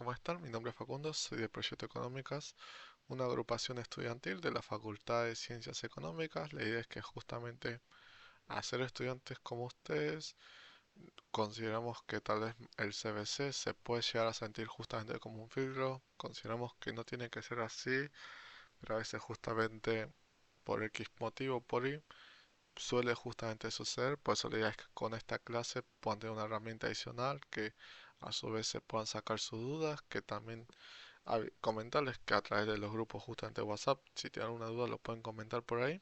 ¿cómo están? Mi nombre es Facundo, soy de Proyecto Económicas, una agrupación estudiantil de la Facultad de Ciencias Económicas. La idea es que justamente a ser estudiantes como ustedes, consideramos que tal vez el CBC se puede llegar a sentir justamente como un filtro. Consideramos que no tiene que ser así, pero a veces justamente por X motivo, por Y, suele justamente suceder. Por eso la idea es que con esta clase puedan tener una herramienta adicional que a su vez se puedan sacar sus dudas, que también comentarles que a través de los grupos justamente de WhatsApp, si tienen alguna duda lo pueden comentar por ahí,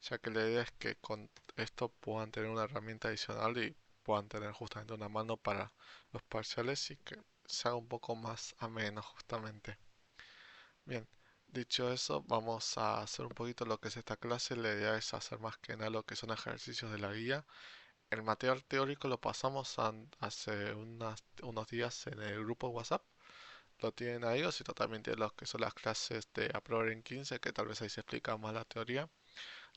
ya que la idea es que con esto puedan tener una herramienta adicional y puedan tener justamente una mano para los parciales y que sea un poco más ameno justamente. Bien, dicho eso, vamos a hacer un poquito lo que es esta clase. La idea es hacer más que nada lo que son ejercicios de la guía. El material teórico lo pasamos hace unos días en el grupo WhatsApp. Lo tienen ahí, o si no, también tienen los que son las clases de Aprobar en 15, que tal vez ahí se explica más la teoría.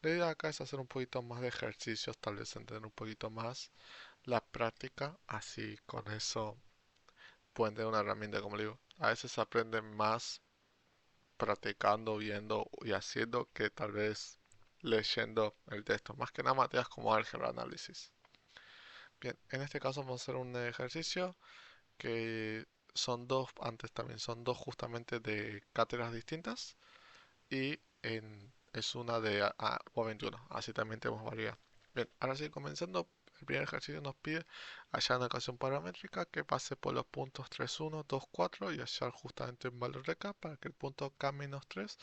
La idea acá es hacer un poquito más de ejercicios, tal vez entender un poquito más la práctica, así con eso pueden tener una herramienta, como le digo. A veces se aprende más practicando, viendo y haciendo que tal vez leyendo el texto. Más que nada materias como álgebra análisis. Bien, en este caso vamos a hacer un ejercicio que son dos, antes también son dos justamente de cátedras distintas y es una de o 21, así también tenemos variedad. Bien, ahora sí comenzando, el primer ejercicio nos pide hallar una ecuación paramétrica que pase por los puntos 3, 1, 2, 4 y hallar justamente un valor de k para que el punto k-3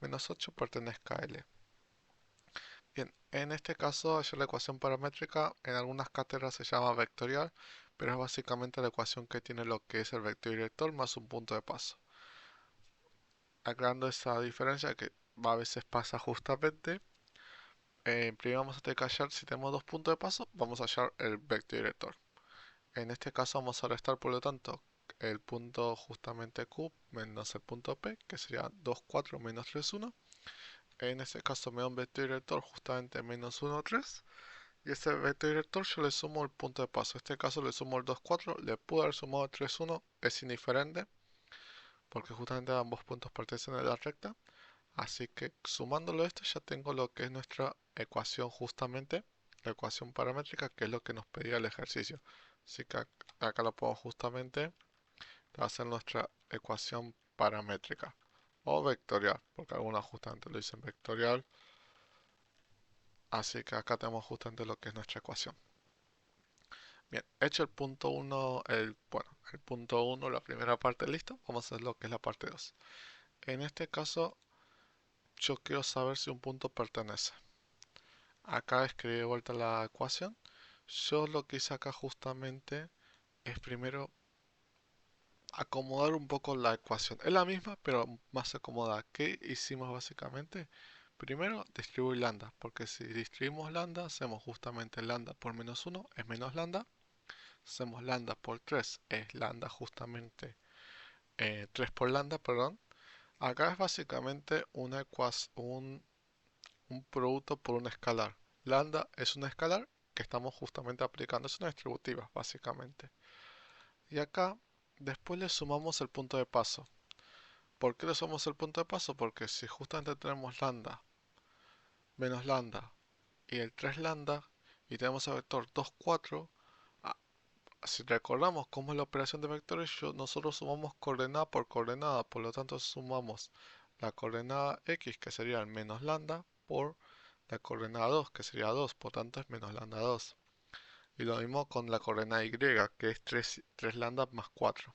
menos 8 pertenezca a L. Bien, en este caso hallar la ecuación paramétrica en algunas cátedras se llama vectorial, pero es básicamente la ecuación que tiene lo que es el vector director más un punto de paso. Aclarando esa diferencia que a veces pasa justamente, primero vamos a tener que hallar, si tenemos dos puntos de paso, vamos a hallar el vector director. En este caso vamos a restar por lo tanto el punto justamente Q menos el punto P, que sería 2, 4 menos 3, 1. En este caso me da un vector director justamente menos 1, 3. Y este vector director yo le sumo el punto de paso. En este caso le sumo el 2, 4. Le pude haber sumado el 3, 1. Es indiferente, porque justamente ambos puntos pertenecen a la recta. Así que sumándolo a esto ya tengo lo que es nuestra ecuación justamente, la ecuación paramétrica, que es lo que nos pedía el ejercicio. Así que acá lo podemos justamente hacer nuestra ecuación paramétrica o vectorial, porque algunos justamente lo dicen vectorial. Así que acá tenemos justamente lo que es nuestra ecuación. Bien, hecho el punto uno, el punto uno, la primera parte, listo. Vamos a hacer lo que es la parte 2. En este caso, yo quiero saber si un punto pertenece. Acá escribí de vuelta la ecuación. Yo lo que hice acá justamente es primero acomodar un poco la ecuación. Es la misma, pero más acomodada. ¿Qué hicimos básicamente? Primero, distribuir lambda, porque si distribuimos lambda, hacemos justamente lambda por menos uno es menos lambda. Hacemos lambda por 3 es lambda justamente 3 por lambda, perdón. Acá es básicamente un producto por un escalar. Lambda es un escalar que estamos justamente aplicando, es una distributiva básicamente. Y acá después le sumamos el punto de paso. ¿Por qué le sumamos el punto de paso? Porque si justamente tenemos lambda menos lambda y el 3 lambda y tenemos el vector 2, 4, si recordamos cómo es la operación de vectores, nosotros sumamos coordenada por coordenada, por lo tanto sumamos la coordenada x, que sería el menos lambda, por la coordenada 2, que sería 2, por tanto es menos lambda 2. Y lo mismo con la coordenada y, que es 3 lambda más 4.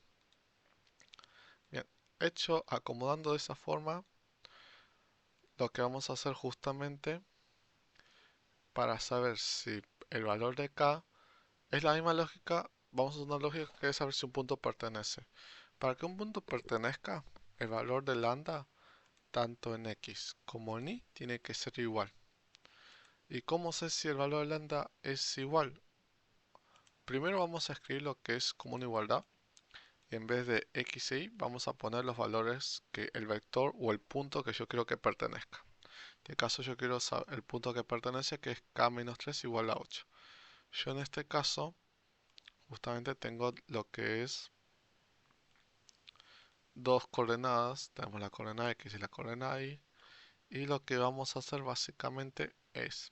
Bien, hecho acomodando de esa forma, lo que vamos a hacer justamente para saber si el valor de k es la misma lógica, vamos a usar una lógica que es saber si un punto pertenece. Para que un punto pertenezca, el valor de lambda, tanto en x como en y, tiene que ser igual. ¿Y cómo sé si el valor de lambda es igual? Primero vamos a escribir lo que es como una igualdad. Y en vez de x e y, vamos a poner los valores que el vector o el punto que yo quiero que pertenezca. En este caso yo quiero saber el punto que pertenece, que es k-3 igual a 8. Yo en este caso, justamente tengo lo que es dos coordenadas, tenemos la coordenada X y la coordenada Y, y lo que vamos a hacer básicamente es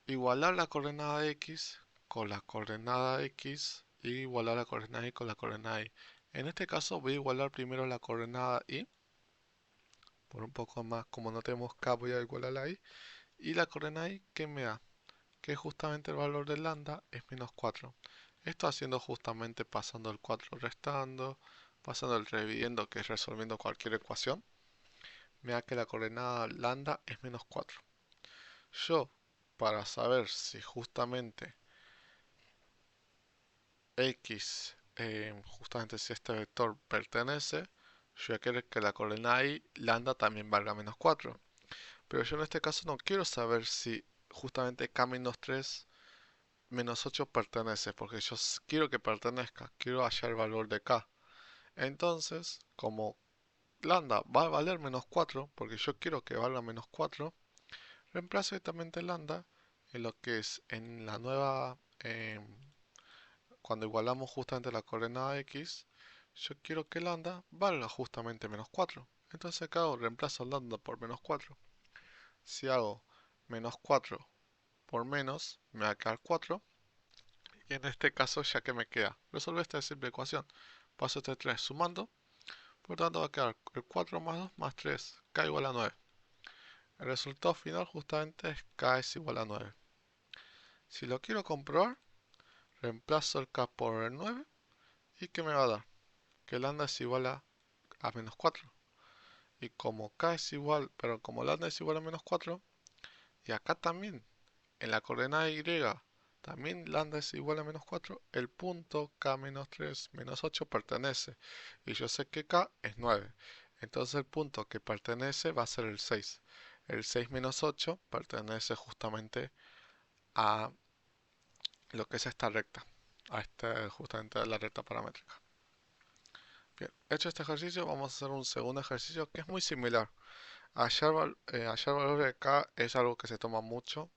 igualar la coordenada X con la coordenada X y igualar la coordenada Y con la coordenada Y. En este caso voy a igualar primero la coordenada Y, por un poco más, como no tenemos K voy a igualar la Y, y la coordenada Y que me da, que justamente el valor de lambda es menos 4. Esto haciendo justamente pasando el 4 restando, pasando el reviviendo que es resolviendo cualquier ecuación, me da que la coordenada lambda es menos 4. Yo, para saber si justamente X, justamente si este vector pertenece, yo voy a querer que la coordenada Y lambda también valga menos 4. Pero yo en este caso no quiero saber si justamente K menos 3 menos 8 pertenece, porque yo quiero que pertenezca, quiero hallar el valor de K. Entonces, como lambda va a valer menos 4, porque yo quiero que valga menos 4, reemplazo directamente lambda en lo que es en la nueva, cuando igualamos justamente la coordenada X, yo quiero que lambda valga justamente menos 4. Entonces acá hago reemplazo lambda por menos 4. Si hago menos 4 por menos, me va a quedar 4. Y en este caso, ya que me queda, resolver esta simple ecuación. Paso este 3 sumando, por tanto va a quedar el 4 más 2 más 3, k igual a 9. El resultado final justamente es k es igual a 9. Si lo quiero comprobar, reemplazo el k por el 9 y ¿qué me va a dar? Que lambda es igual a menos 4. Y como k es igual, pero como lambda es igual a menos 4, y acá también en la coordenada y también lambda es igual a menos 4, el punto k menos 3 menos 8 pertenece. Y yo sé que k es 9. Entonces el punto que pertenece va a ser el 6. El 6 menos 8 pertenece justamente a lo que es esta recta. A justamente a la recta paramétrica. Bien, hecho este ejercicio, vamos a hacer un segundo ejercicio que es muy similar. Hallar valores de k es algo que se toma mucho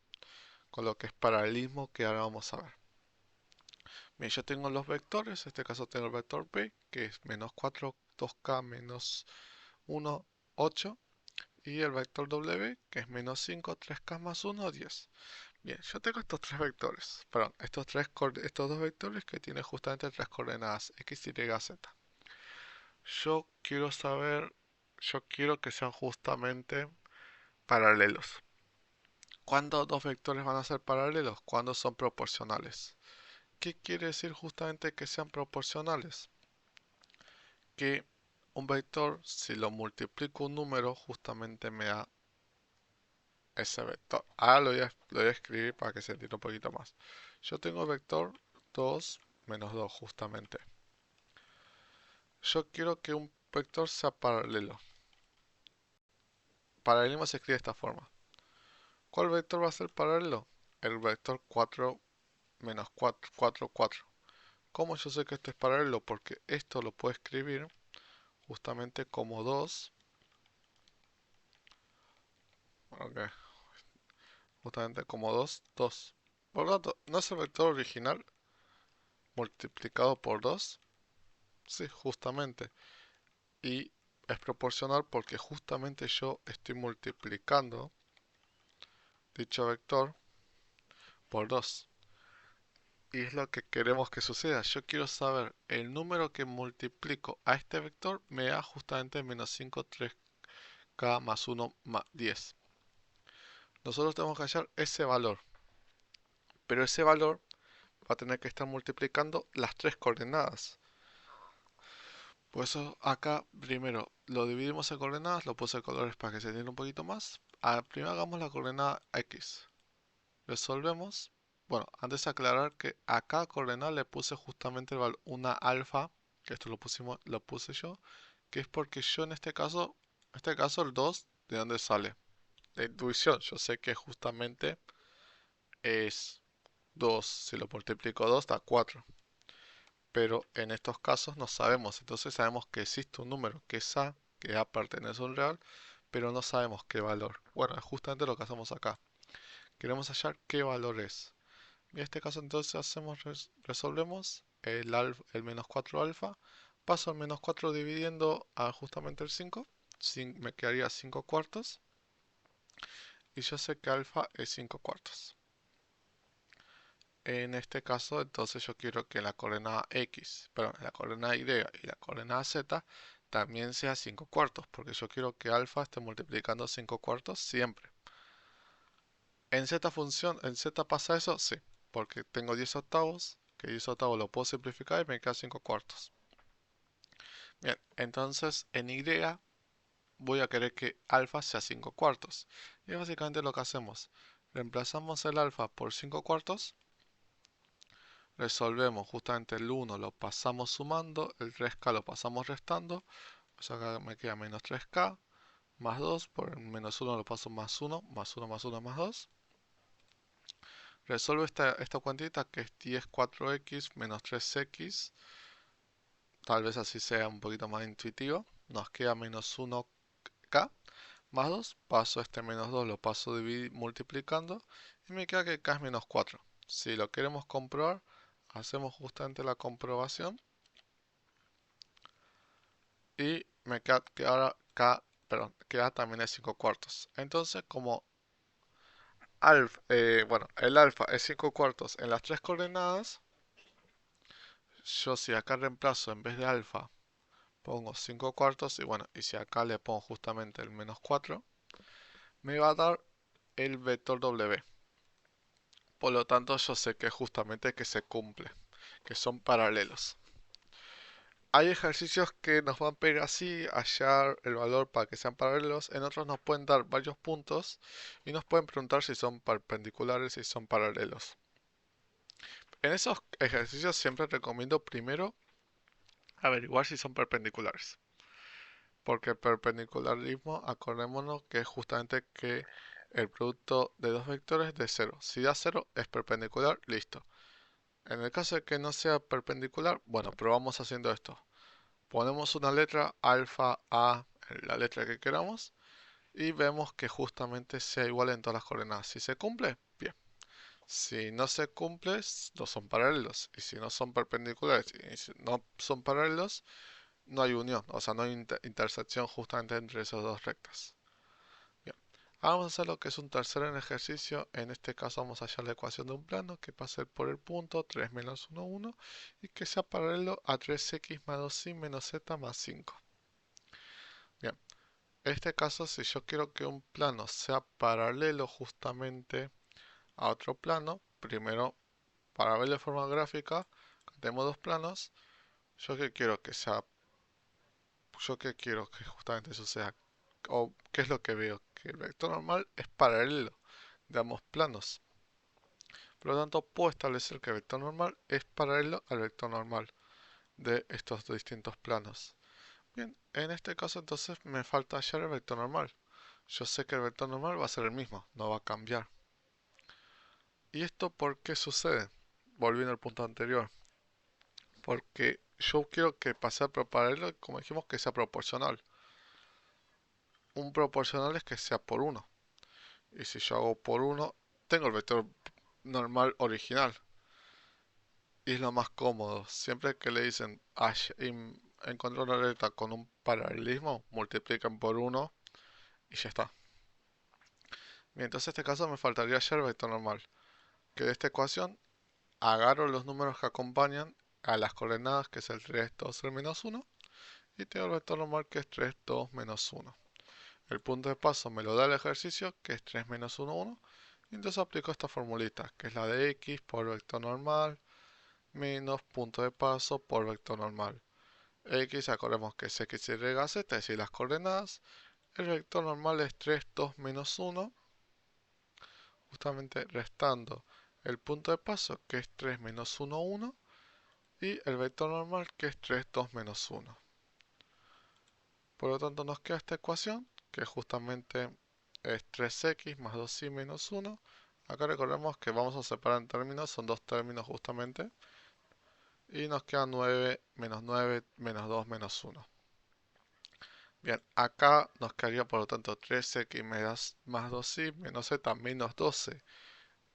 con lo que es paralelismo que ahora vamos a ver. Bien, yo tengo los vectores, en este caso tengo el vector P, que es menos 4, 2K, menos 1, 8, y el vector W, que es menos 5, 3K más 1, 10. Bien, yo tengo estos tres vectores, perdón, estos dos vectores que tienen justamente tres coordenadas, X, Y, Z. Yo quiero saber, yo quiero que sean justamente paralelos. ¿Cuándo dos vectores van a ser paralelos? Cuando son proporcionales. ¿Qué quiere decir justamente que sean proporcionales? Que un vector, si lo multiplico un número, justamente me da ese vector. Ahora lo voy a escribir para que se entienda un poquito más. Yo tengo el vector 2 menos 2, justamente. Yo quiero que un vector sea paralelo. Paralelismo se escribe de esta forma. ¿Cuál vector va a ser paralelo? El vector 4 menos 4, 4, 4. ¿Cómo yo sé que este es paralelo? Porque esto lo puedo escribir justamente como 2. Ok, justamente como 2, 2. Por lo tanto, ¿no es el vector original multiplicado por 2? Sí, justamente. Y es proporcional porque justamente yo estoy multiplicando dicho vector por 2. Y es lo que queremos que suceda. Yo quiero saber el número que multiplico a este vector me da justamente menos 5, 3K más 1 más 10. Nosotros tenemos que hallar ese valor. Pero ese valor va a tener que estar multiplicando las tres coordenadas. Por eso acá primero lo dividimos en coordenadas, lo puse en colores para que se entienda un poquito más. Primero hagamos la coordenada X. Resolvemos. Bueno, antes de aclarar que a cada coordenada le puse justamente una alfa, que esto lo puse yo, que es porque yo en este caso el 2, ¿de dónde sale? De intuición, yo sé que justamente es 2, si lo multiplico 2 da 4. Pero en estos casos no sabemos, entonces sabemos que existe un número que es A, que A pertenece a un real, pero no sabemos qué valor. Bueno, es justamente lo que hacemos acá. Queremos hallar qué valor es. En este caso entonces resolvemos el menos 4 alfa paso el menos 4 dividiendo a justamente el 5. Me quedaría 5 cuartos. Y yo sé que alfa es 5 cuartos. En este caso, entonces yo quiero que la coordenada x, perdón, la coordenada y la coordenada z también sea 5 cuartos, porque yo quiero que alfa esté multiplicando 5 cuartos siempre. En z pasa eso, sí, porque tengo 10 octavos, que 10 octavos lo puedo simplificar y me queda 5 cuartos. Bien, entonces en y voy a querer que alfa sea 5 cuartos. Y es básicamente lo que hacemos. Reemplazamos el alfa por 5 cuartos. Resolvemos justamente el 1, lo pasamos sumando, el 3k lo pasamos restando. O sea, acá me queda menos 3k más 2, por el menos 1 lo paso más 1, más 1 más 1 más 2. Resuelvo esta cuantita que es 10 4x menos 3x. Tal vez así sea un poquito más intuitivo. Nos queda menos 1k más 2. Paso este menos 2, lo paso multiplicando. Y me queda que k es menos 4. Si lo queremos comprobar, hacemos justamente la comprobación. Y me queda que ahora k, perdón, queda también es 5 cuartos. Entonces, como el alfa es 5 cuartos en las tres coordenadas, yo si acá reemplazo en vez de alfa pongo 5 cuartos y bueno, y si acá le pongo justamente el menos 4, me va a dar el vector W. Por lo tanto, yo sé que justamente que se cumple, que son paralelos. Hay ejercicios que nos van a pedir así, hallar el valor para que sean paralelos. En otros nos pueden dar varios puntos y nos pueden preguntar si son perpendiculares y si son paralelos. En esos ejercicios siempre recomiendo primero averiguar si son perpendiculares. Porque el perpendicularismo, acordémonos que es justamente que el producto de dos vectores es de 0. Si da 0 es perpendicular, listo. En el caso de que no sea perpendicular, bueno, probamos haciendo esto. Ponemos una letra, alfa, a, la letra que queramos, y vemos que justamente sea igual en todas las coordenadas. Si se cumple, bien. Si no se cumple, no son paralelos. Y si no son perpendiculares y si no son paralelos, no hay unión. O sea, no hay intersección justamente entre esas dos rectas. Bien. Ahora vamos a hacer lo que es un tercer ejercicio. En este caso vamos a hallar la ecuación de un plano que pase por el punto 3 menos 1, 1 y que sea paralelo a 3x más 2y menos z más 5. Bien, en este caso si yo quiero que un plano sea paralelo justamente a otro plano, primero para verlo de forma gráfica, tenemos dos planos, yo que quiero que sea, yo que quiero que justamente suceda, o qué es lo que veo, que el vector normal es paralelo de ambos planos. Por lo tanto, puedo establecer que el vector normal es paralelo al vector normal de estos distintos planos. Bien, en este caso entonces me falta hallar el vector normal. Yo sé que el vector normal va a ser el mismo, no va a cambiar. ¿Y esto por qué sucede? Volviendo al punto anterior. Porque yo quiero que pasar por paralelo, como dijimos, que sea proporcional. Un proporcional es que sea por 1. Y si yo hago por 1, tengo el vector normal original. Y es lo más cómodo. Siempre que le dicen encontrar una recta con un paralelismo, multiplican por 1 y ya está. Bien, entonces en este caso me faltaría hallar el vector normal. Que de esta ecuación agarro los números que acompañan a las coordenadas, que es el 3, 2, 3, menos 1. Y tengo el vector normal que es 3, 2, menos 1. El punto de paso me lo da el ejercicio, que es 3 menos 1, 1. Y entonces aplico esta formulita, que es la de x por vector normal menos punto de paso por vector normal. X, acordemos que es x, y, z, es decir, las coordenadas. El vector normal es 3, 2, menos 1, justamente restando el punto de paso, que es 3 menos 1, 1, y el vector normal, que es 3, 2, menos 1. Por lo tanto, nos queda esta ecuación, que justamente es 3x más 2y menos 1. Acá recordemos que vamos a separar en términos, son dos términos justamente. Y nos queda 9 menos 2 menos 1. Bien, acá nos quedaría por lo tanto 3x más 2y menos z menos 12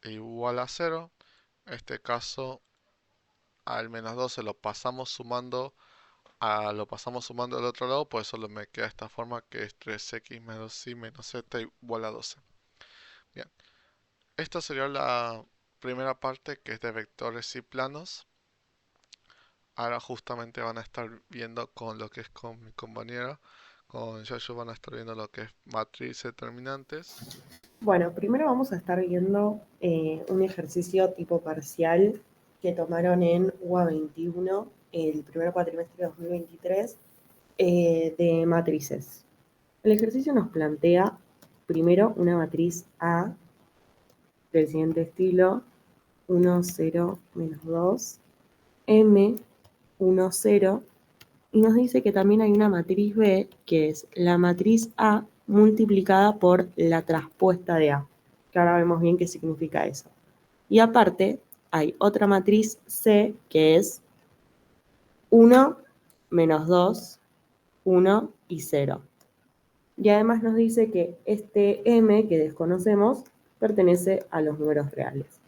igual a 0. En este caso al menos 12 lo pasamos sumando lo pasamos sumando al otro lado, pues solo me queda esta forma que es 3x menos y menos z igual a 12. Bien, esta sería la primera parte que es de vectores y planos. Ahora justamente van a estar viendo con lo que es con mi compañera, con Yayo van a estar viendo lo que es matrices determinantes. Bueno, primero vamos a estar viendo un ejercicio tipo parcial que tomaron en UA 21, el primer cuatrimestre de 2023, de matrices. El ejercicio nos plantea primero una matriz A del siguiente estilo: 1, 0, menos 2, M, 1, 0, y nos dice que también hay una matriz B, que es la matriz A multiplicada por la traspuesta de A, que ahora vemos bien qué significa eso. Y aparte, hay otra matriz C, que es 1, menos 2, 1 y 0. Y además nos dice que este M que desconocemos pertenece a los números reales.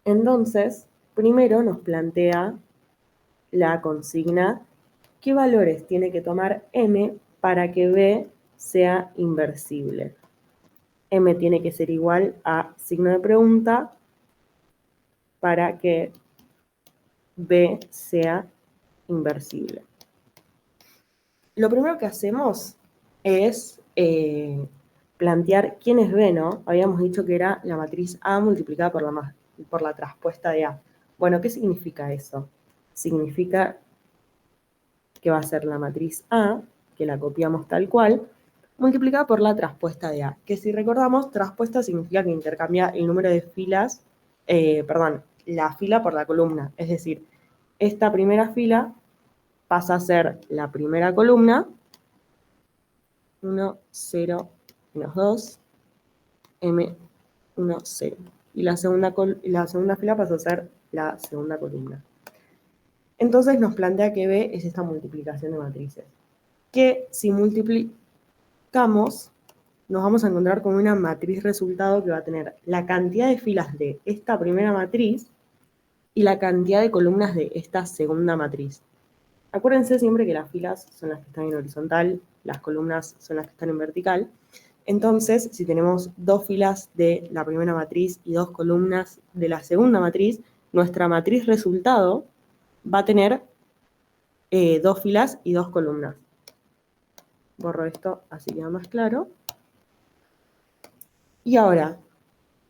Entonces, primero nos plantea la consigna: ¿qué valores tiene que tomar M para que B sea inversible? M tiene que ser igual a signo de pregunta para que B sea inversible. Lo primero que hacemos es plantear quién es B, ¿no? Habíamos dicho que era la matriz A multiplicada por la traspuesta de A. Bueno, ¿qué significa eso? Significa que va a ser la matriz A, que la copiamos tal cual, multiplicada por la traspuesta de A, que si recordamos, traspuesta significa que intercambia el número de filas, la fila por la columna, es decir, esta primera fila pasa a ser la primera columna, 1, 0, menos 2, M, 1, 0. Y la segunda fila pasa a ser la segunda columna. Entonces nos plantea que B es esta multiplicación de matrices, que si multiplicamos nos vamos a encontrar con una matriz resultado que va a tener la cantidad de filas de esta primera matriz y la cantidad de columnas de esta segunda matriz. Acuérdense siempre que las filas son las que están en horizontal, las columnas son las que están en vertical. Entonces, si tenemos dos filas de la primera matriz y dos columnas de la segunda matriz, nuestra matriz resultado va a tener dos filas y dos columnas. Borro esto así queda más claro. Y ahora,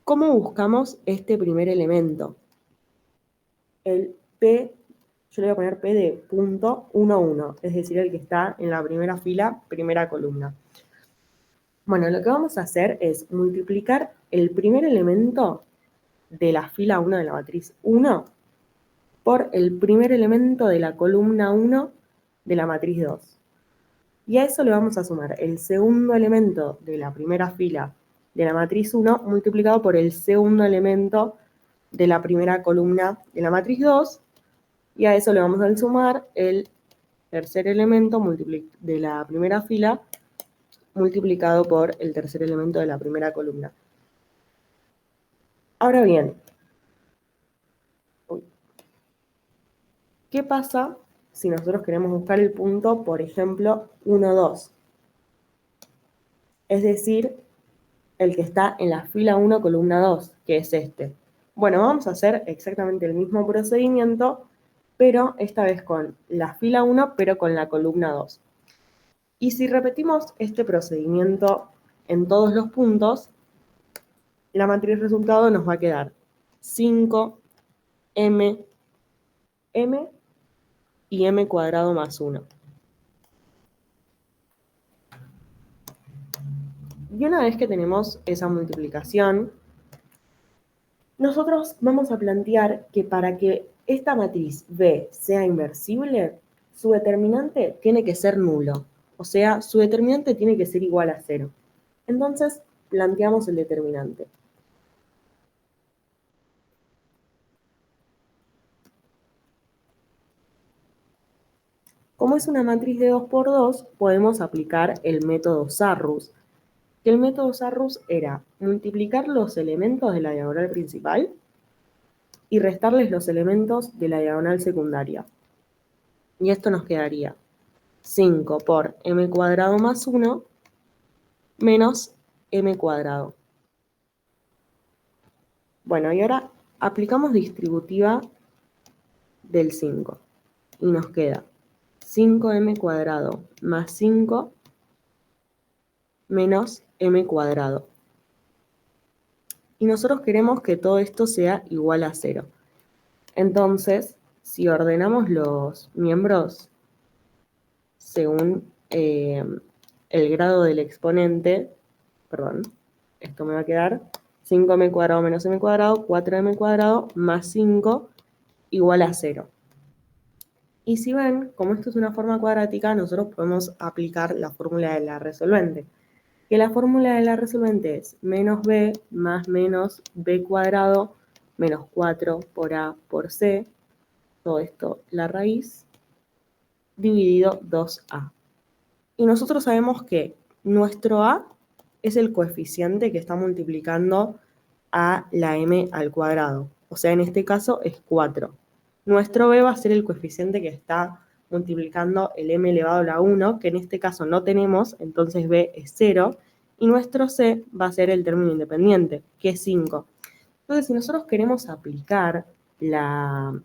¿cómo buscamos este primer elemento? El P, yo le voy a poner P de punto 1, 1, es decir, el que está en la primera fila, primera columna. Bueno, lo que vamos a hacer es multiplicar el primer elemento de la fila 1 de la matriz 1 por el primer elemento de la columna 1 de la matriz 2. Y a eso le vamos a sumar el segundo elemento de la primera fila de la matriz 1 multiplicado por el segundo elemento de la primera columna de la matriz 2, y a eso le vamos a sumar el tercer elemento de la primera fila multiplicado por el tercer elemento de la primera columna. Ahora bien, ¿qué pasa si nosotros queremos buscar el punto, por ejemplo, 1, 2? Es decir, el que está en la fila 1, columna 2, que es este. Bueno, vamos a hacer exactamente el mismo procedimiento, pero esta vez con la fila 1, pero con la columna 2. Y si repetimos este procedimiento en todos los puntos, la matriz resultado nos va a quedar 5, M, M y M cuadrado más 1. Y una vez que tenemos esa multiplicación, nosotros vamos a plantear que para que esta matriz B sea inversible, su determinante tiene que ser nulo. O sea, su determinante tiene que ser igual a 0. Entonces, planteamos el determinante. Como es una matriz de 2 por 2, podemos aplicar el método Sarrus, que el método Sarrus era multiplicar los elementos de la diagonal principal y restarles los elementos de la diagonal secundaria. Y esto nos quedaría 5 por m cuadrado más 1 menos m cuadrado. Bueno, y ahora aplicamos distributiva del 5 y nos queda 5m cuadrado más 5 menos m cuadrado. Y nosotros queremos que todo esto sea igual a 0. Entonces, si ordenamos los miembros según el grado del exponente, perdón, esto me va a quedar 5m cuadrado menos m cuadrado, 4m cuadrado más 5 igual a 0. Y si ven, como esto es una forma cuadrática, nosotros podemos aplicar la fórmula de la resolvente. Que la fórmula de la resolvente es menos b más menos b cuadrado menos 4 por a por c, todo esto la raíz, dividido 2a. Y nosotros sabemos que nuestro a es el coeficiente que está multiplicando a la m al cuadrado. O sea, en este caso es 4. Nuestro b va a ser el coeficiente que está multiplicando el m elevado a la 1, que en este caso no tenemos, entonces b es 0. Y nuestro c va a ser el término independiente, que es 5. Entonces, si nosotros queremos aplicar la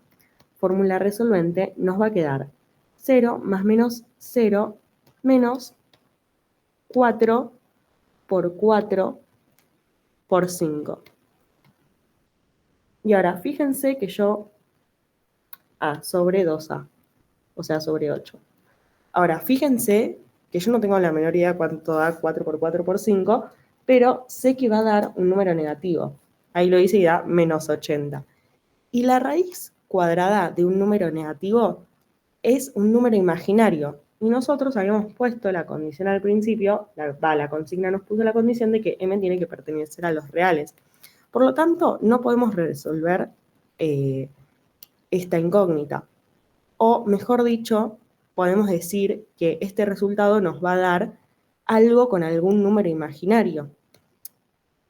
fórmula resolvente, nos va a quedar 0 más menos 0 menos 4 por 4 por 5. Y ahora, fíjense que yo a sobre 2a, o sea, sobre 8. Ahora, fíjense que yo no tengo la menor idea cuánto da 4 por 4 por 5, pero sé que va a dar un número negativo. Ahí lo dice y da menos 80. Y la raíz cuadrada de un número negativo es un número imaginario. Y nosotros habíamos puesto la condición al principio, la consigna nos puso la condición de que m tiene que pertenecer a los reales. Por lo tanto, no podemos resolver esta incógnita. O mejor dicho, podemos decir que este resultado nos va a dar algo con algún número imaginario.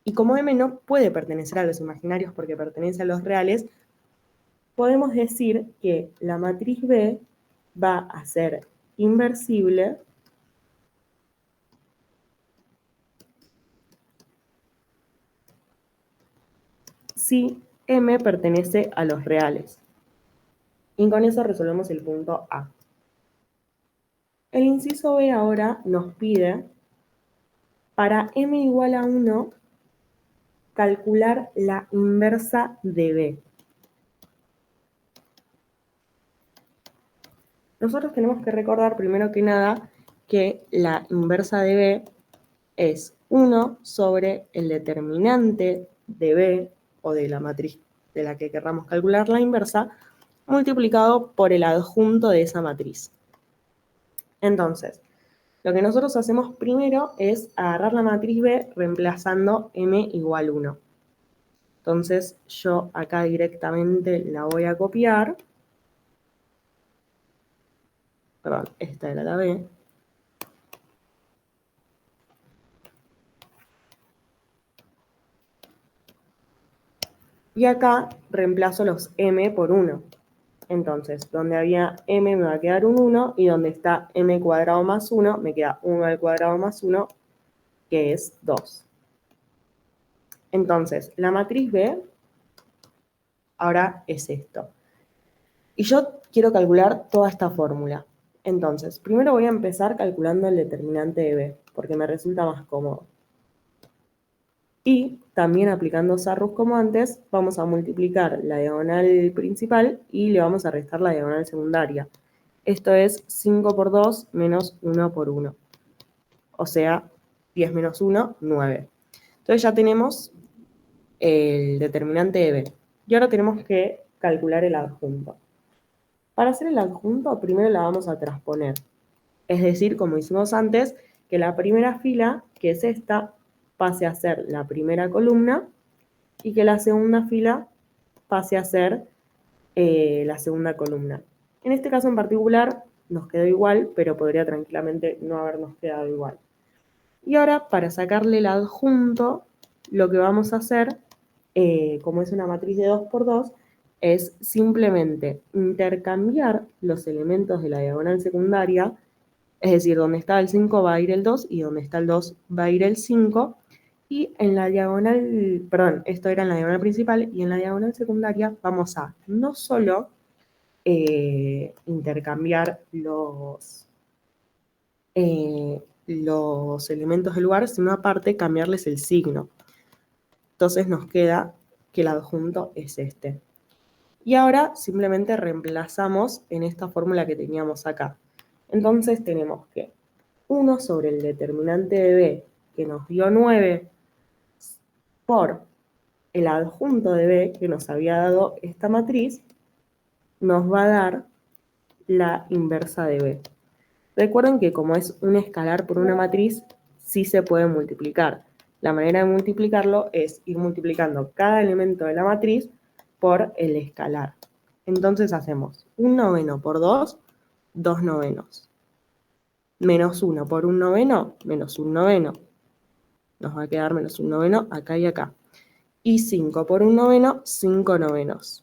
Y como m no puede pertenecer a los imaginarios porque pertenece a los reales, podemos decir que la matriz B va a ser inversible si M pertenece a los reales. Y con eso resolvemos el punto A. El inciso B ahora nos pide, para M igual a 1, calcular la inversa de B. Nosotros tenemos que recordar, primero que nada, que la inversa de B es 1 sobre el determinante de B, o de la matriz de la que querramos calcular la inversa, multiplicado por el adjunto de esa matriz. Entonces, lo que nosotros hacemos primero es agarrar la matriz B reemplazando M igual 1. Entonces, yo acá directamente la voy a copiar. Perdón, esta era la B. Y acá reemplazo los M por 1. Entonces, donde había M me va a quedar un 1, y donde está M cuadrado más 1, me queda 1 al cuadrado más 1, que es 2. Entonces, la matriz B ahora es esto. Y yo quiero calcular toda esta fórmula. Entonces, primero voy a empezar calculando el determinante de B, porque me resulta más cómodo. Y también aplicando Sarrus como antes, vamos a multiplicar la diagonal principal y le vamos a restar la diagonal secundaria. Esto es 5 por 2 menos 1 por 1. O sea, 10 menos 1, 9. Entonces ya tenemos el determinante de B. Y ahora tenemos que calcular el adjunto. Para hacer el adjunto, primero la vamos a transponer. Es decir, como hicimos antes, que la primera fila, que es esta, pase a ser la primera columna y que la segunda fila pase a ser la segunda columna. En este caso en particular nos quedó igual, pero podría tranquilamente no habernos quedado igual. Y ahora, para sacarle el adjunto, lo que vamos a hacer, como es una matriz de 2 por 2, es simplemente intercambiar los elementos de la diagonal secundaria, es decir, donde está el 5 va a ir el 2 y donde está el 2 va a ir el 5. Y en la diagonal, perdón, esto era en la diagonal principal, y en la diagonal secundaria vamos a no solo intercambiar los elementos del lugar, sino aparte cambiarles el signo. Entonces nos queda que el adjunto es este. Y ahora simplemente reemplazamos en esta fórmula que teníamos acá. Entonces tenemos que 1 sobre el determinante de B, que nos dio 9, por el adjunto de B, que nos había dado esta matriz, nos va a dar la inversa de B. Recuerden que como es un escalar por una matriz, sí se puede multiplicar. La manera de multiplicarlo es ir multiplicando cada elemento de la matriz por el escalar. Entonces hacemos 1/9 por 2, 2/9. Menos 1 por 1/9, menos 1/9. Nos va a quedar menos 1/9 acá y acá. Y 5 por 1/9, 5/9.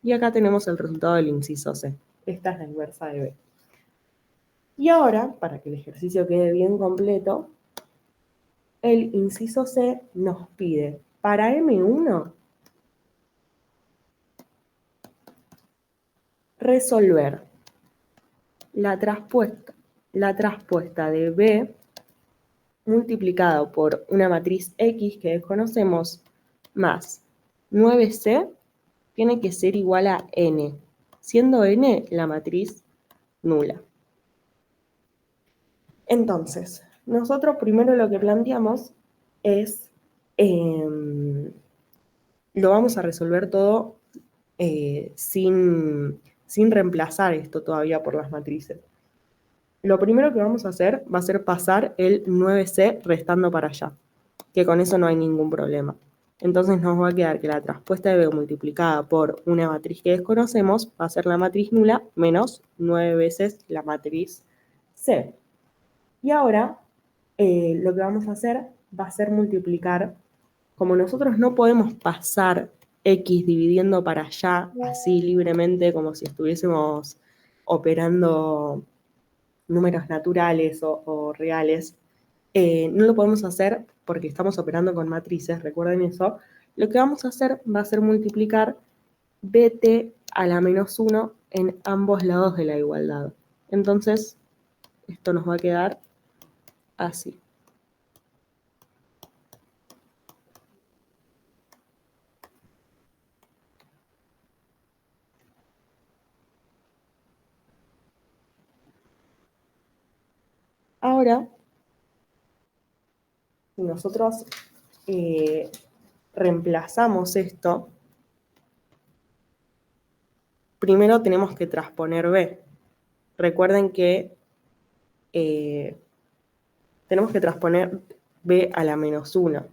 Y acá tenemos el resultado del inciso C. Esta es la inversa de B. Y ahora, para que el ejercicio quede bien completo, el inciso C nos pide para M1 resolver la traspuesta de B multiplicado por una matriz X que desconocemos más 9C tiene que ser igual a N, siendo N la matriz nula. Entonces, nosotros primero lo que planteamos es, lo vamos a resolver todo sin reemplazar esto todavía por las matrices. Lo primero que vamos a hacer va a ser pasar el 9C restando para allá, que con eso no hay ningún problema. Entonces nos va a quedar que la traspuesta de B multiplicada por una matriz que desconocemos va a ser la matriz nula menos 9 veces la matriz C. Y ahora lo que vamos a hacer va a ser multiplicar, como nosotros no podemos pasar X dividiendo para allá así libremente como si estuviésemos operando números naturales o reales, no lo podemos hacer porque estamos operando con matrices, recuerden eso. Lo que vamos a hacer va a ser multiplicar bt a la menos 1 en ambos lados de la igualdad. Entonces, esto nos va a quedar así. Ahora, si nosotros reemplazamos esto, primero tenemos que transponer B. Recuerden que tenemos que transponer B a la menos 1.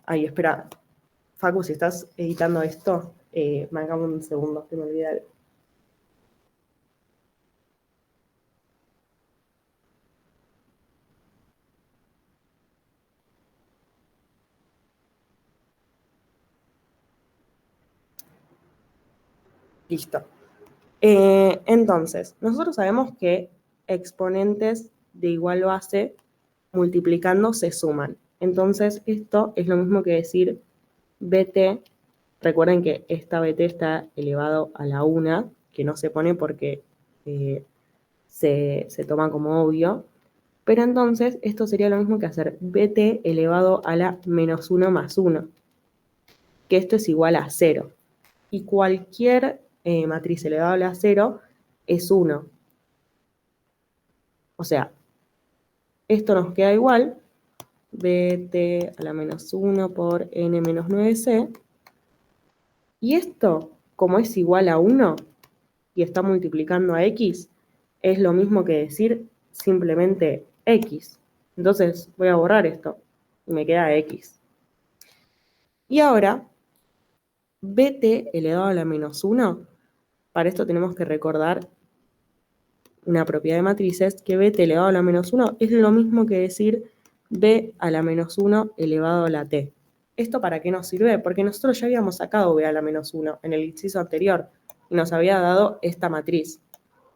Ay, espera. Facu, si estás editando esto, mangame un segundo, que me olvidé algo. Listo. Entonces, nosotros sabemos que exponentes de igual base multiplicando se suman. Entonces, esto es lo mismo que decir bt. Recuerden que esta bt está elevado a la 1, que no se pone porque se toma como obvio. Pero entonces, esto sería lo mismo que hacer bt elevado a la menos 1 más 1, que esto es igual a 0. Y cualquier matriz elevable a 0 es 1. O sea, esto nos queda igual, bt a la menos 1 por n menos 9c. Y esto, como es igual a 1 y está multiplicando a x, es lo mismo que decir simplemente x. Entonces voy a borrar esto y me queda x. Y ahora, bt elevado a la menos 1, para esto tenemos que recordar una propiedad de matrices, que bt elevado a la menos 1 es lo mismo que decir b a la menos 1 elevado a la t. ¿Esto para qué nos sirve? Porque nosotros ya habíamos sacado B a la menos 1 en el inciso anterior y nos había dado esta matriz.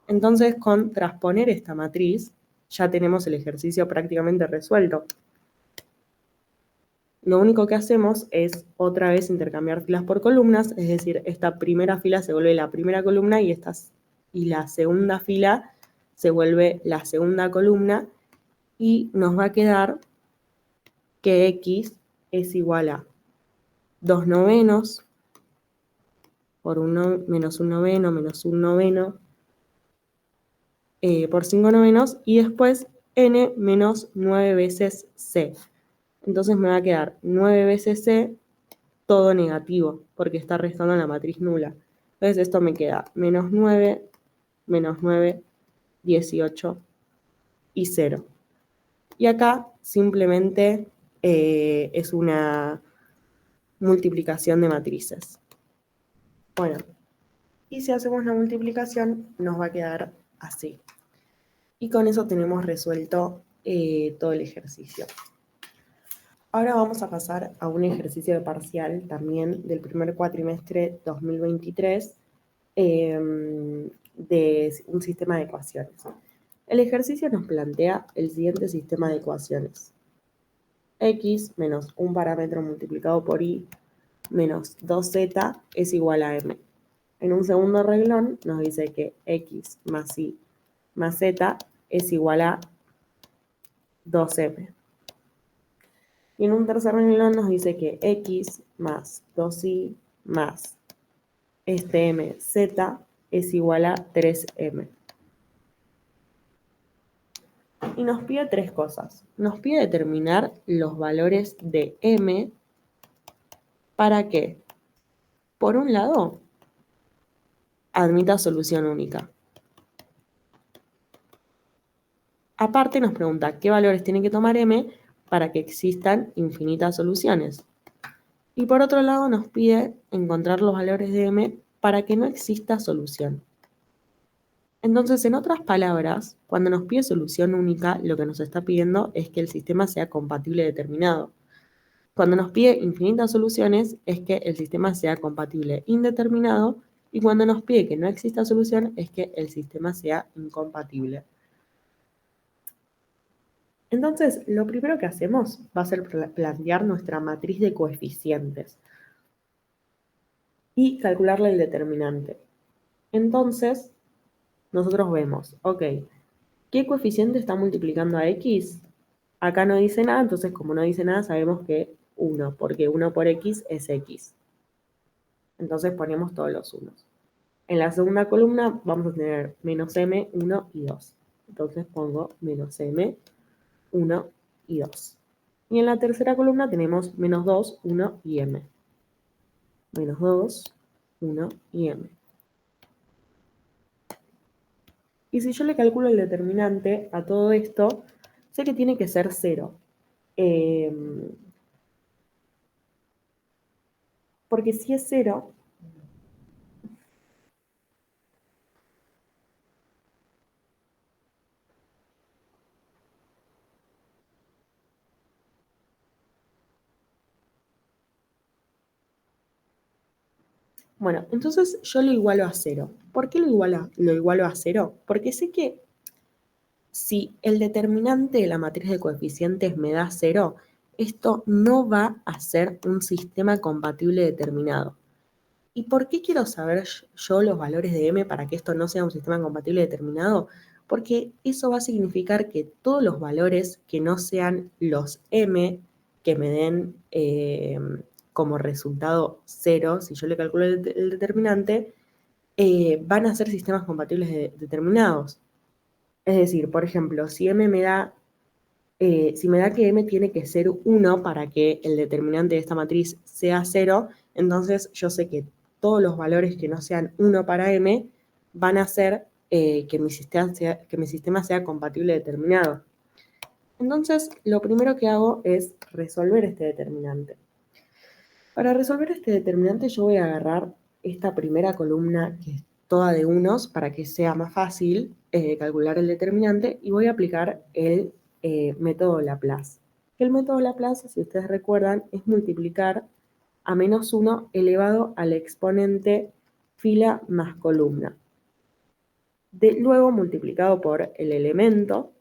Entonces, con transponer esta matriz, ya tenemos el ejercicio prácticamente resuelto. Lo único que hacemos es otra vez intercambiar filas por columnas, es decir, esta primera fila se vuelve la primera columna y la segunda fila se vuelve la segunda columna y nos va a quedar que X es igual a 2 novenos por menos un noveno menos un noveno por 5 novenos y después n menos 9 veces c. Entonces me va a quedar 9 veces c todo negativo porque está restando la matriz nula. Entonces esto me queda menos 9, 18 y 0. Y acá simplemente es una multiplicación de matrices. Bueno, y si hacemos la multiplicación nos va a quedar así. Y con eso tenemos resuelto todo el ejercicio. Ahora vamos a pasar a un ejercicio de parcial también del primer cuatrimestre 2023 de un sistema de ecuaciones. El ejercicio nos plantea el siguiente sistema de ecuaciones. X menos un parámetro multiplicado por Y menos 2z es igual a m. En un segundo reglón nos dice que X más Y más z es igual a 2m. Y en un tercer renglón nos dice que X más 2Y más este MZ es igual a 3M. Y nos pide tres cosas. Nos pide determinar los valores de M para que, por un lado, admita solución única. Aparte nos pregunta qué valores tiene que tomar M para que existan infinitas soluciones. Y por otro lado nos pide encontrar los valores de M para que no exista solución. Entonces, en otras palabras, cuando nos pide solución única, lo que nos está pidiendo es que el sistema sea compatible determinado. Cuando nos pide infinitas soluciones, es que el sistema sea compatible indeterminado. Y cuando nos pide que no exista solución, es que el sistema sea incompatible. Entonces, lo primero que hacemos va a ser plantear nuestra matriz de coeficientes y calcularle el determinante. Entonces, nosotros vemos, ok, ¿qué coeficiente está multiplicando a x? Acá no dice nada, entonces como no dice nada sabemos que 1, porque 1 por x es x. Entonces ponemos todos los unos. En la segunda columna vamos a tener menos m, 1 y 2. Entonces pongo menos m, 1 y 2. Y en la tercera columna tenemos menos 2, 1 y m. Menos 2, 1 y m. Y si yo le calculo el determinante a todo esto, sé que tiene que ser 0. Porque si es 0, bueno, entonces yo lo igualo a 0. ¿Por qué lo igualo a 0? Porque sé que si el determinante de la matriz de coeficientes me da 0, esto no va a ser un sistema compatible determinado. ¿Y por qué quiero saber yo los valores de m para que esto no sea un sistema compatible determinado? Porque eso va a significar que todos los valores que no sean los m que me den como resultado 0, si yo le calculo el determinante, van a ser sistemas compatibles determinados. Es decir, por ejemplo, si me da que m tiene que ser 1 para que el determinante de esta matriz sea 0, entonces yo sé que todos los valores que no sean 1 para m van a hacer que mi sistema sea compatible determinado. Entonces, lo primero que hago es resolver este determinante. Para resolver este determinante yo voy a agarrar esta primera columna que es toda de unos para que sea más fácil calcular el determinante y voy a aplicar el método Laplace. Que el método Laplace, si ustedes recuerdan, es multiplicar a menos 1 elevado al exponente fila más columna. Luego multiplicado por el elemento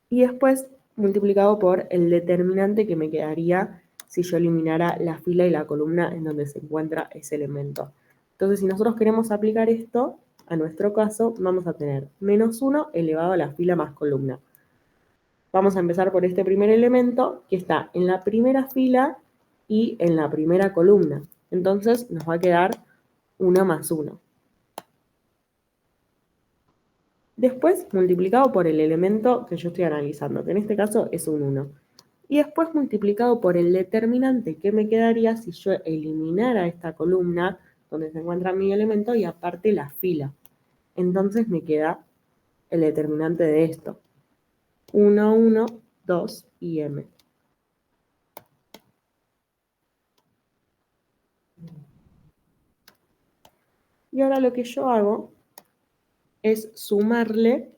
y después multiplicado por el determinante que me quedaría si yo eliminara la fila y la columna en donde se encuentra ese elemento. Entonces, si nosotros queremos aplicar esto a nuestro caso, vamos a tener menos 1 elevado a la fila más columna. Vamos a empezar por este primer elemento que está en la primera fila y en la primera columna. Entonces nos va a quedar 1 más 1. Después multiplicado por el elemento que yo estoy analizando, que en este caso es un 1. Y después multiplicado por el determinante que me quedaría si yo eliminara esta columna donde se encuentra mi elemento y aparte la fila. Entonces me queda el determinante de esto. 1, 1, 2 y m. Y ahora lo que yo hago es sumarle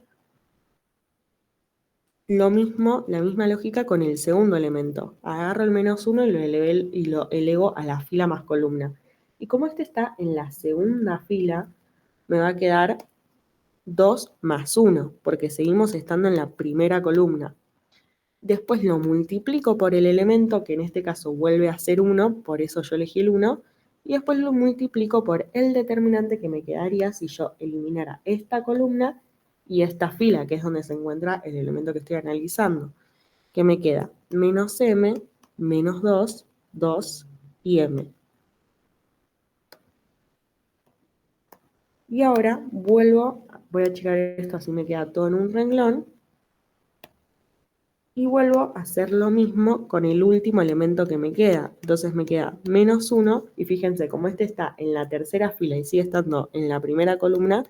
lo mismo, la misma lógica con el segundo elemento. Agarro el menos 1 y lo elevo a la fila más columna. Y como este está en la segunda fila, me va a quedar 2 más 1, porque seguimos estando en la primera columna. Después lo multiplico por el elemento, que en este caso vuelve a ser 1, por eso yo elegí el 1, y después lo multiplico por el determinante que me quedaría si yo eliminara esta columna y esta fila, que es donde se encuentra el elemento que estoy analizando. ¿Qué me queda? Menos m, menos 2, 2 y m. Y ahora voy a checar esto así me queda todo en un renglón. Y vuelvo a hacer lo mismo con el último elemento que me queda. Entonces me queda menos 1 y fíjense, como este está en la tercera fila y sigue estando en la primera columna,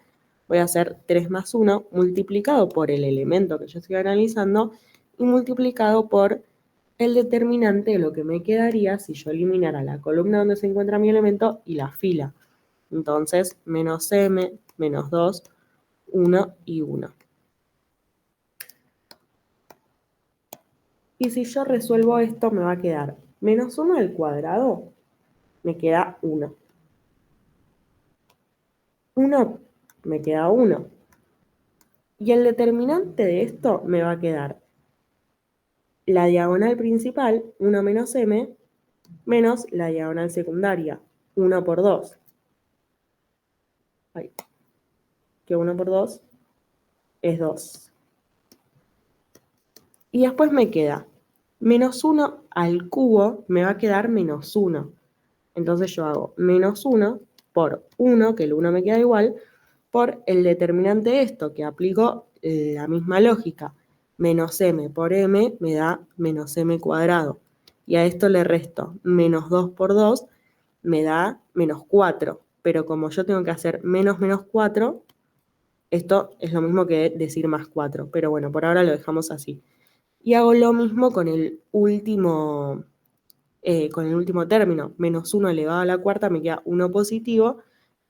voy a hacer 3 más 1 multiplicado por el elemento que yo estoy analizando y multiplicado por el determinante de lo que me quedaría si yo eliminara la columna donde se encuentra mi elemento y la fila. Entonces, menos m, menos 2, 1 y 1. Y si yo resuelvo esto, me va a quedar menos 1 al cuadrado, me queda 1. 1 me queda 1. Y el determinante de esto me va a quedar la diagonal principal, 1 menos m, menos la diagonal secundaria, 1 por 2. Ay, que 1 por 2 es 2. Y después me queda menos 1 al cubo, me va a quedar menos 1. Entonces yo hago menos 1 por 1, que el 1 me queda igual, por el determinante de esto, que aplico la misma lógica. Menos m por m me da menos m cuadrado. Y a esto le resto menos 2 por 2, me da menos 4. Pero como yo tengo que hacer menos menos 4, esto es lo mismo que decir más 4. Pero bueno, por ahora lo dejamos así. Y hago lo mismo con el último término. Menos 1 elevado a la cuarta me queda 1 positivo.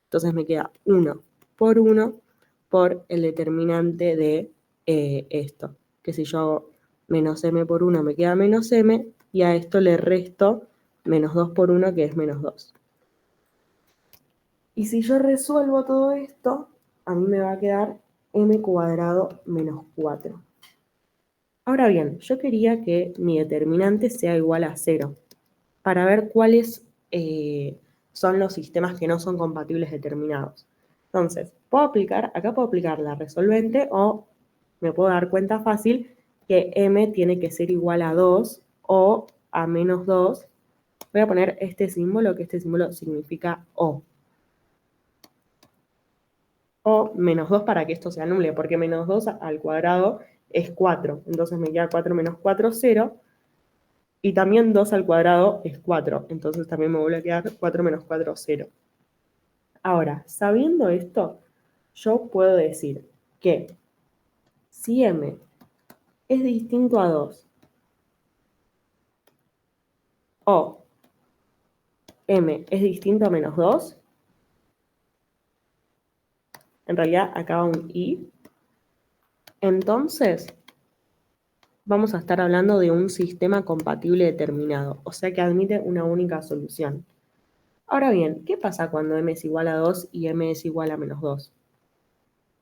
Entonces me queda 1 por 1 por el determinante de esto. Que si yo hago menos m por 1 me queda menos m y a esto le resto menos 2 por 1 que es menos 2. Y si yo resuelvo todo esto, a mí me va a quedar m cuadrado menos 4. Ahora bien, yo quería que mi determinante sea igual a 0 para ver cuáles son los sistemas que no son compatibles determinados. Entonces, acá puedo aplicar la resolvente o me puedo dar cuenta fácil que m tiene que ser igual a 2 o a menos 2. Voy a poner este símbolo, que este símbolo significa o. O menos 2 para que esto se anule, porque menos 2 al cuadrado es 4. Entonces me queda 4 menos 4, 0. Y también 2 al cuadrado es 4. Entonces también me vuelve a quedar 4 menos 4, 0. Ahora, sabiendo esto, yo puedo decir que si m es distinto a 2 o m es distinto a menos 2, en realidad acaba un i, entonces vamos a estar hablando de un sistema compatible determinado, o sea que admite una única solución. Ahora bien, ¿qué pasa cuando m es igual a 2 y m es igual a menos 2?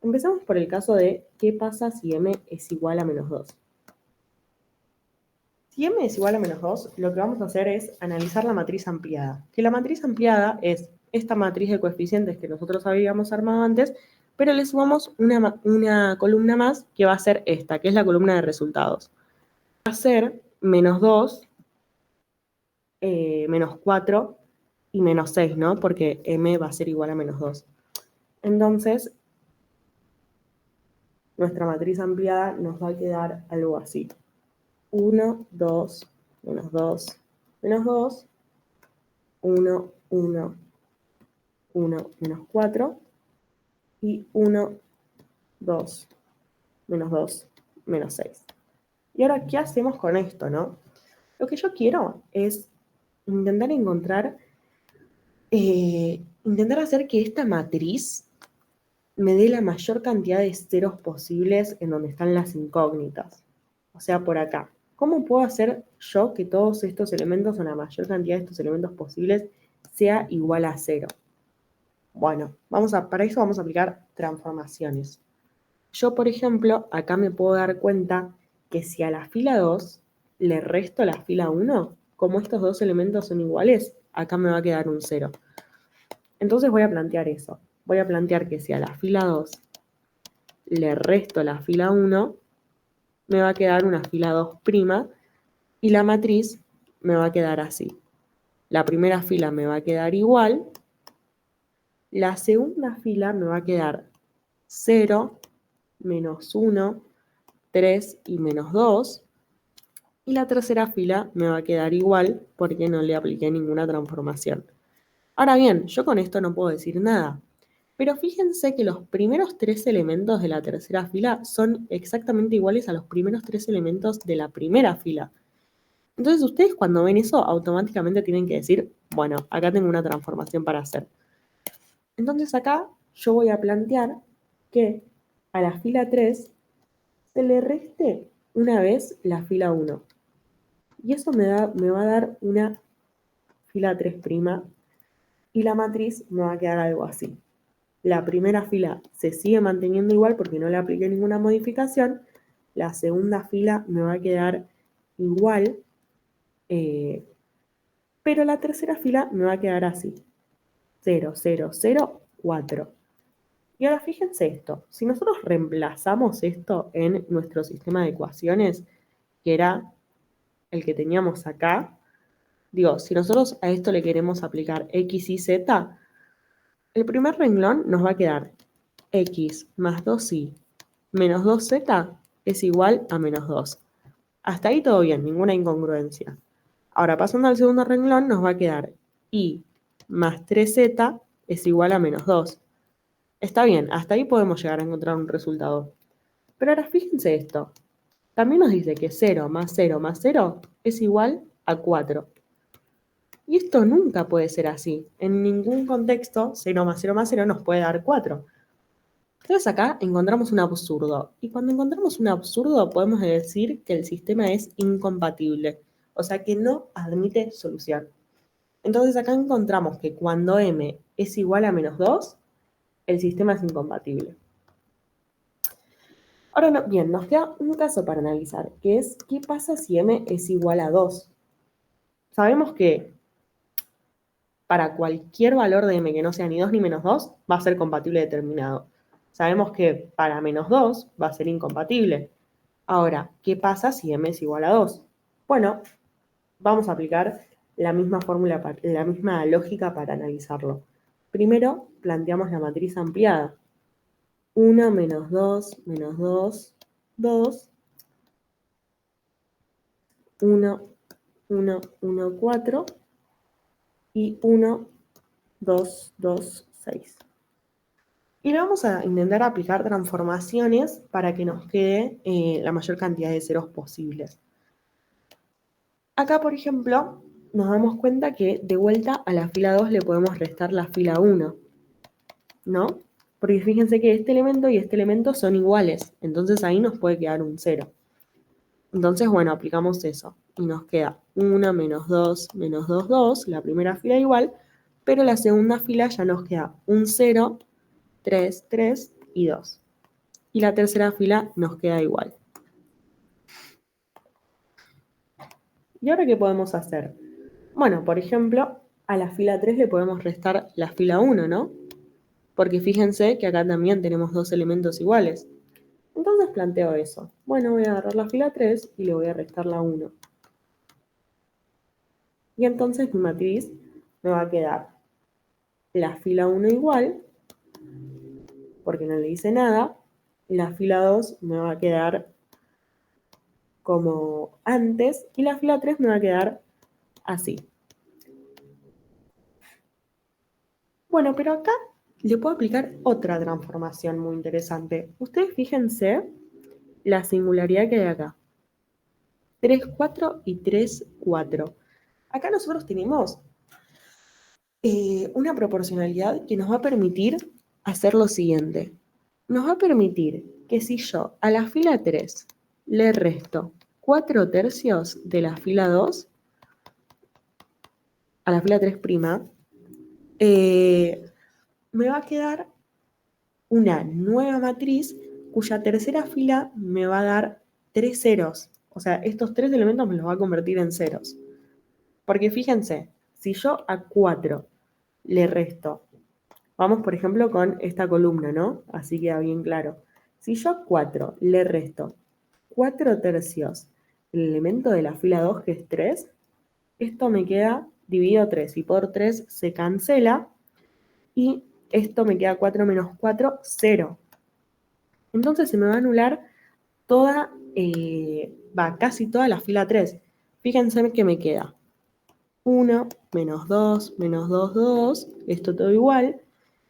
Empezamos por el caso de qué pasa si m es igual a menos 2. Si m es igual a menos 2, lo que vamos a hacer es analizar la matriz ampliada. Que la matriz ampliada es esta matriz de coeficientes que nosotros habíamos armado antes, pero le sumamos una columna más que va a ser esta, que es la columna de resultados. Va a ser menos 2, menos 4 y menos 6, ¿no? Porque m va a ser igual a menos 2. Entonces, nuestra matriz ampliada nos va a quedar algo así. 1, 2, menos 2, menos 2, 1, 1, 1, menos 4 y 1, 2, menos 2, menos 6. Y ahora, ¿qué hacemos con esto, no? Lo que yo quiero es intentar encontrar, intentar hacer que esta matriz me dé la mayor cantidad de ceros posibles en donde están las incógnitas. O sea, por acá. ¿Cómo puedo hacer yo que todos estos elementos o la mayor cantidad de estos elementos posibles sea igual a 0? Bueno, para eso vamos a aplicar transformaciones. Yo, por ejemplo, acá me puedo dar cuenta que si a la fila 2 le resto la fila 1, como estos dos elementos son iguales, acá me va a quedar un 0. Entonces voy a plantear eso. Voy a plantear que si a la fila 2 le resto la fila 1, me va a quedar una fila 2' y la matriz me va a quedar así. La primera fila me va a quedar igual, la segunda fila me va a quedar 0, menos 1, 3 y menos 2, y la tercera fila me va a quedar igual porque no le apliqué ninguna transformación. Ahora bien, yo con esto no puedo decir nada, pero fíjense que los primeros 3 elementos de la tercera fila son exactamente iguales a los primeros 3 elementos de la primera fila. Entonces ustedes cuando ven eso automáticamente tienen que decir, bueno, acá tengo una transformación para hacer. Entonces acá yo voy a plantear que a la fila 3 se le reste una vez la fila 1. Y eso me va a dar una fila 3' y la matriz me va a quedar algo así. La primera fila se sigue manteniendo igual porque no le apliqué ninguna modificación. La segunda fila me va a quedar igual, pero la tercera fila me va a quedar así. 0, 0, 0, 4. Y ahora fíjense esto. Si nosotros reemplazamos esto en nuestro sistema de ecuaciones, que era el que teníamos acá, digo, si nosotros a esto le queremos aplicar x y z, el primer renglón nos va a quedar x más 2y menos 2z es igual a menos 2. Hasta ahí todo bien, ninguna incongruencia. Ahora, pasando al segundo renglón, nos va a quedar y más 3z es igual a menos 2. Está bien, hasta ahí podemos llegar a encontrar un resultado. Pero ahora fíjense esto. También nos dice que 0 más 0 más 0 es igual a 4. Y esto nunca puede ser así. En ningún contexto, 0 más 0 más 0 nos puede dar 4. Entonces acá encontramos un absurdo. Y cuando encontramos un absurdo podemos decir que el sistema es incompatible. O sea que no admite solución. Entonces acá encontramos que cuando m es igual a menos 2, el sistema es incompatible. Ahora bien, nos queda un caso para analizar, que es qué pasa si m es igual a 2. Sabemos que para cualquier valor de m que no sea ni 2 ni menos 2, va a ser compatible determinado. Sabemos que para menos 2 va a ser incompatible. Ahora, ¿qué pasa si m es igual a 2? Bueno, vamos a aplicar la misma fórmula, la misma lógica para analizarlo. Primero, planteamos la matriz ampliada. 1 menos 2 menos 2, 2, 1, 1, 1, 4 y 1, 2, 2, 6. Y le vamos a intentar aplicar transformaciones para que nos quede la mayor cantidad de ceros posibles. Acá, por ejemplo, nos damos cuenta que de vuelta a la fila 2 le podemos restar la fila 1, ¿no? Porque fíjense que este elemento y este elemento son iguales, entonces ahí nos puede quedar un 0. Entonces, bueno, aplicamos eso. Y nos queda 1, menos 2, 2. La primera fila igual, pero la segunda fila ya nos queda un 0, 3, 3 y 2. Y la tercera fila nos queda igual. ¿Y ahora qué podemos hacer? Bueno, por ejemplo, a la fila 3 le podemos restar la fila 1, ¿no? Porque fíjense que acá también tenemos dos elementos iguales. Entonces planteo eso. Bueno, voy a agarrar la fila 3 y le voy a restar la 1. Y entonces mi matriz me va a quedar la fila 1 igual, porque no le hice nada. La fila 2 me va a quedar como antes y la fila 3 me va a quedar así. Bueno, pero acá le puedo aplicar otra transformación muy interesante. Ustedes fíjense la singularidad que hay acá. 3 4 y 3 4. Acá nosotros tenemos una proporcionalidad que nos va a permitir hacer lo siguiente. Nos va a permitir que si yo a la fila 3 le resto 4 tercios de la fila 2, a la fila 3 prima, me va a quedar una nueva matriz cuya tercera fila me va a dar 3 ceros. O sea, estos tres elementos me los va a convertir en ceros. Porque fíjense, si yo a 4 le resto, vamos por ejemplo con esta columna, ¿no? Así queda bien claro. Si yo a 4 le resto 4 tercios el elemento de la fila 2, que es 3, esto me queda dividido 3 y por 3 se cancela y esto me queda 4 menos 4, 0. Entonces se me va a anular toda, casi toda la fila 3. Fíjense que me queda 1, menos 2, 2, esto todo igual.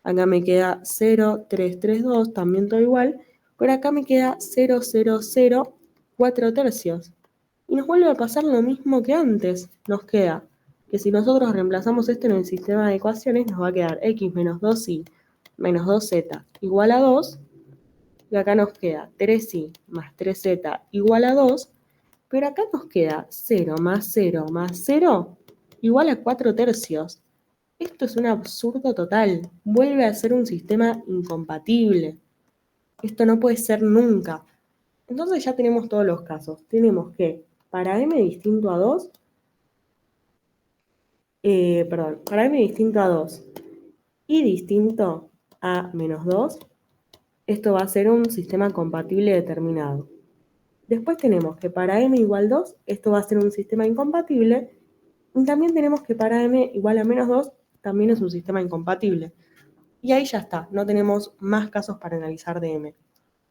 Acá me queda 0, 3, 3, 2, también todo igual. Pero acá me queda 0, 0, 0, 4 tercios. Y nos vuelve a pasar lo mismo que antes. Nos queda que si nosotros reemplazamos esto en el sistema de ecuaciones, nos va a quedar x menos 2y menos 2z igual a 2. Y acá nos queda 3y más 3z igual a 2. Pero acá nos queda 0 más 0 más 0 igual a 4 tercios. Esto es un absurdo total. Vuelve a ser un sistema incompatible. Esto no puede ser nunca. Entonces ya tenemos todos los casos. Tenemos que para m distinto a 2, para m distinto a 2 y distinto a menos 2, esto va a ser un sistema compatible determinado. Después tenemos que para m igual 2, esto va a ser un sistema incompatible. Y también tenemos que para m igual a menos 2, también es un sistema incompatible. Y ahí ya está, no tenemos más casos para analizar de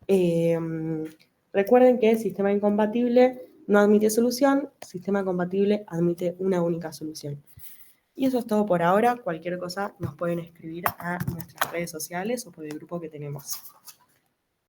m. Recuerden que el sistema incompatible no admite solución, sistema compatible admite una única solución. Y eso es todo por ahora. Cualquier cosa nos pueden escribir a nuestras redes sociales o por el grupo que tenemos.